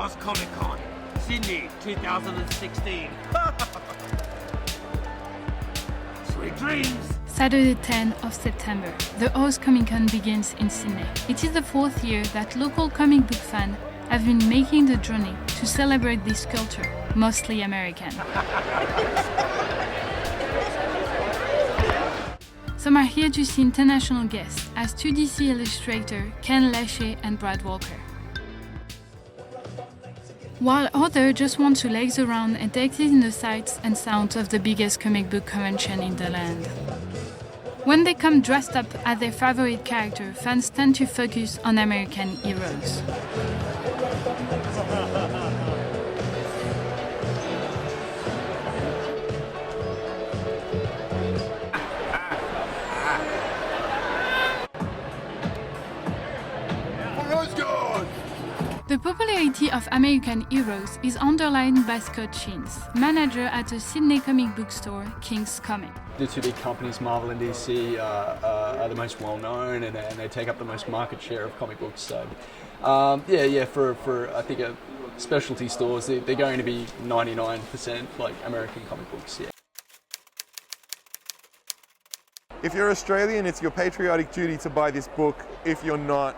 Oz Comic Con, Sydney 2016. Sweet dreams! Saturday 10th of September, the Oz Comic Con begins in Sydney. It is the 4th year that local comic book fans have been making the journey to celebrate this culture, mostly American. Some are here to see international guests, as 2 DC illustrators Ken Lachey and Brad Walker. While others just want to laze around and take in the sights and sounds of the biggest comic book convention in the land. When they come dressed up as their favorite character, fans tend to focus on American heroes. The popularity of American heroes is underlined by Scott Sheens, manager at the Sydney comic book store King's Comic. The two big companies, Marvel and DC, are the most well-known and they take up the most market share of comic books. So, for I think specialty stores, they're going to be 99% like American comic books. Yeah. If you're Australian, it's your patriotic duty to buy this book. If you're not,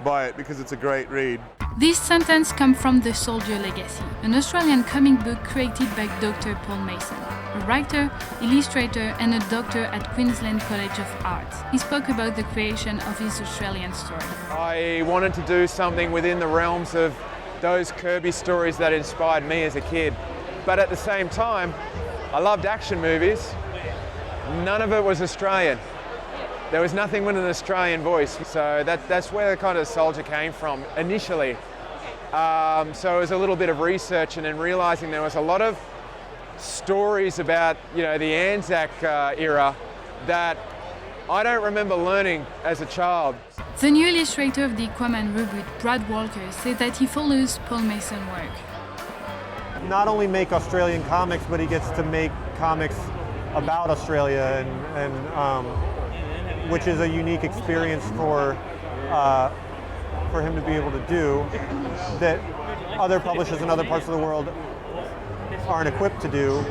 buy it because it's a great read. This sentence comes from The Soldier Legacy, an Australian comic book created by Dr. Paul Mason, a writer, illustrator and a doctor at Queensland College of Art. He spoke about the creation of his Australian story. I wanted to do something within the realms of those Kirby stories that inspired me as a kid. But at the same time, I loved action movies. None of it was Australian. There was nothing with an Australian voice, so that's where the kind of Soldier came from initially. So it was a little bit of research and then realising there was a lot of stories about the Anzac era that I don't remember learning as a child. The new illustrator of the Aquaman reboot, Brad Walker, says that he follows Paul Mason's work. Not only make Australian comics, but he gets to make comics about Australia and which is a unique experience for him to be able to do that other publishers in other parts of the world aren't equipped to do.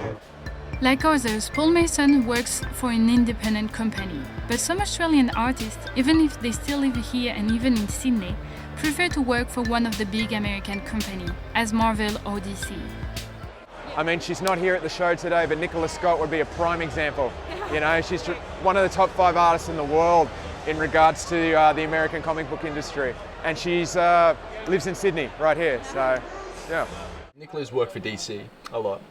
Like others, Paul Mason works for an independent company, but some Australian artists, even if they still live here and even in Sydney, prefer to work for one of the big American companies, as Marvel or DC. I mean, she's not here at the show today, but Nicola Scott would be a prime example. She's one of the top 5 artists in the world in regards to the American comic book industry. And she's lives in Sydney, right here, so, yeah. Nicola's worked for DC a lot.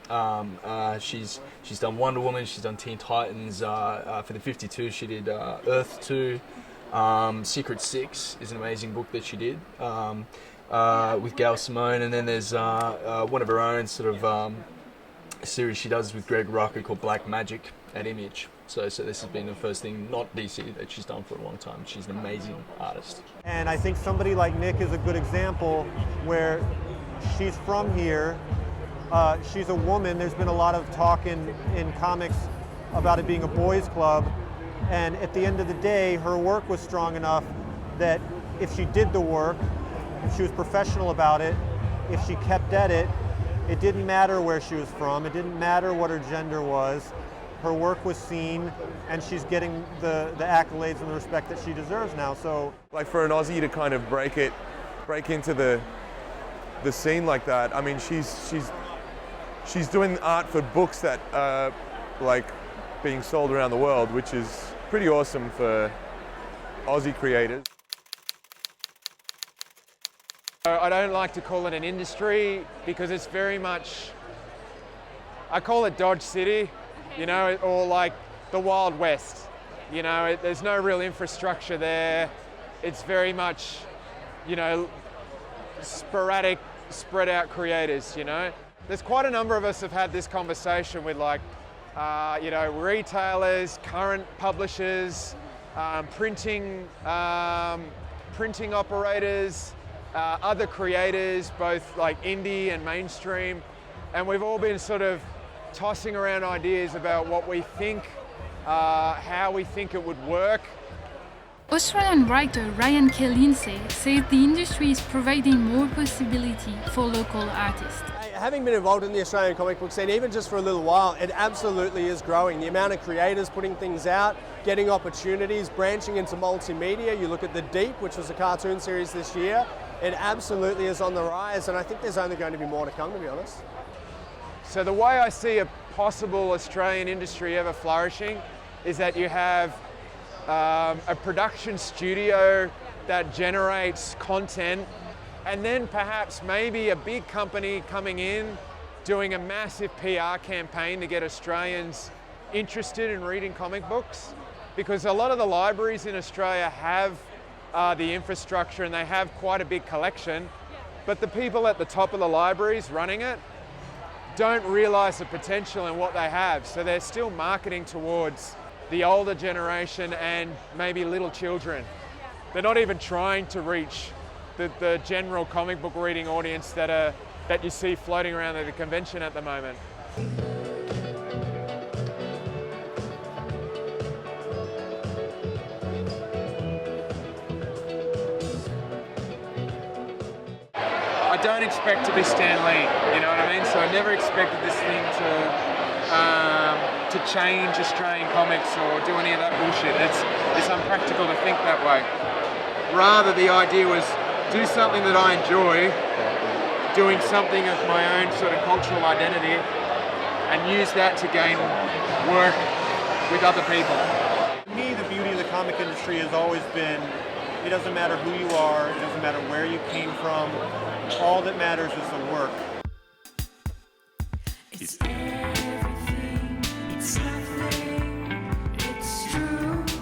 She's done Wonder Woman, she's done Teen Titans. For the 52, she did Earth 2. Secret 6 is an amazing book that she did with Gail Simone. And then there's one of her own sort of series she does with Greg Rucka called Black Magic at Image. So this has been the first thing, not DC, that she's done for a long time. She's an amazing artist. And I think somebody like Nick is a good example where she's from here. She's a woman. There's been a lot of talk in comics about it being a boys' club. And at the end of the day, her work was strong enough that if she did the work, if she was professional about it, if she kept at it, it didn't matter where she was from. It didn't matter what her gender was. Her work was seen, and she's getting the accolades and the respect that she deserves now. So, like for an Aussie to kind of break into the scene like that. I mean, she's doing art for books that are like being sold around the world, which is pretty awesome for Aussie creators. I don't like to call it an industry because it's very much, I call it Dodge City, or like the Wild West. There's no real infrastructure there. It's very much, sporadic, spread out creators, There's quite a number of us have had this conversation with retailers, current publishers, printing operators, other creators, both like indie and mainstream, and we've all been sort of tossing around ideas about what we think, how we think it would work. Australian writer Ryan K. Lindsay says the industry is providing more possibility for local artists. Having been involved in the Australian comic book scene, even just for a little while, it absolutely is growing. The amount of creators putting things out, getting opportunities, branching into multimedia. You look at The Deep, which was a cartoon series this year, it absolutely is on the rise, and I think there's only going to be more to come, to be honest. So the way I see a possible Australian industry ever flourishing is that you have a production studio that generates content, and then perhaps maybe a big company coming in doing a massive PR campaign to get Australians interested in reading comic books, because a lot of the libraries in Australia have the infrastructure and they have quite a big collection, but the people at the top of the libraries running it don't realise the potential in what they have, so they're still marketing towards the older generation and maybe little children. They're not even trying to reach the general comic book reading audience that you see floating around at the convention at the moment. I don't expect to be Stan Lee, you know what I mean? So I never expected this thing to change Australian comics or do any of that bullshit. It's unpractical to think that way. Rather, the idea was do something that I enjoy, doing something of my own sort of cultural identity, and use that to gain work with other people. To me, the beauty of the comic industry has always been, it doesn't matter who you are, it doesn't matter where you came from, all that matters is the work.